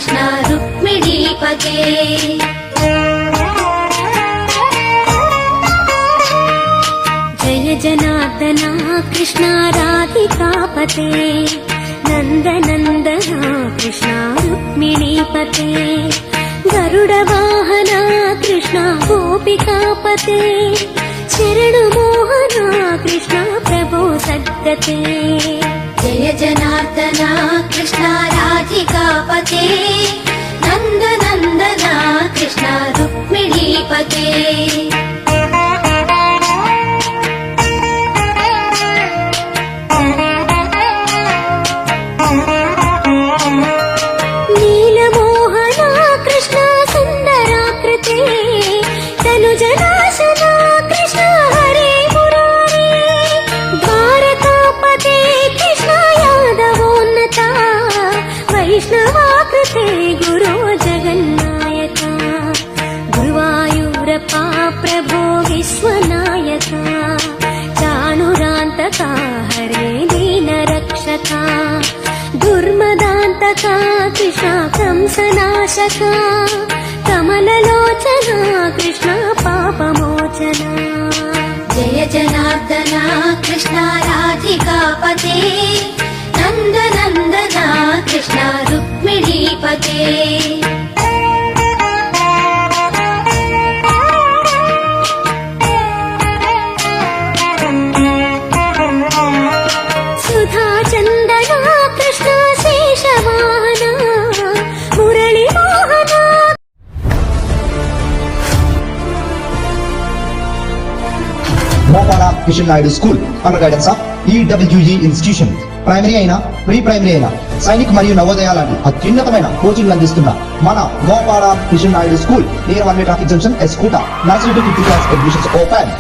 कृष्ण रुक्मिणीपते जय जनार्दना कृष्ण राधिकापते नन्दनन्दना कृष्ण रुक्मिणीपते गरुडवाहना कृष्ण गोपिकापते शरणुमोहना कृष्ण प्रभो सद्गते जय जनार्दना कृष्ण राधिकापते नन्दनन्दना कृष्ण रुक्मिणीपते वैष्णवाकृते गुरो जगन्नायका गुरुवायूरप्पा प्रभो विश्वनायका चाणुरान्तका हरे दीनरक्षका दुर्मदान्तका कृष्ण कंसनाशका कमललोचना कृष्ण पापमोचना जय जनार्दना कृष्ण राधिकापते नन्दनन्दना कृष्ण रुक्मिणीपते सुधाचन्दना कृष्ण शेषवाहना मुरळीमोहना Mopara Mission Naidu School under guidance of EWG Institution. Primary అయినా ప్రీ ప్రైమరీ అయినా సైనిక్ మరియు నవోదయ లాంటి అత్యున్నతమైన కోచింగ్ అందిస్తున్న మన Gopala mission Naidu school near 1 traffic junction ఎస్కూట nursery to 5th class admissions open.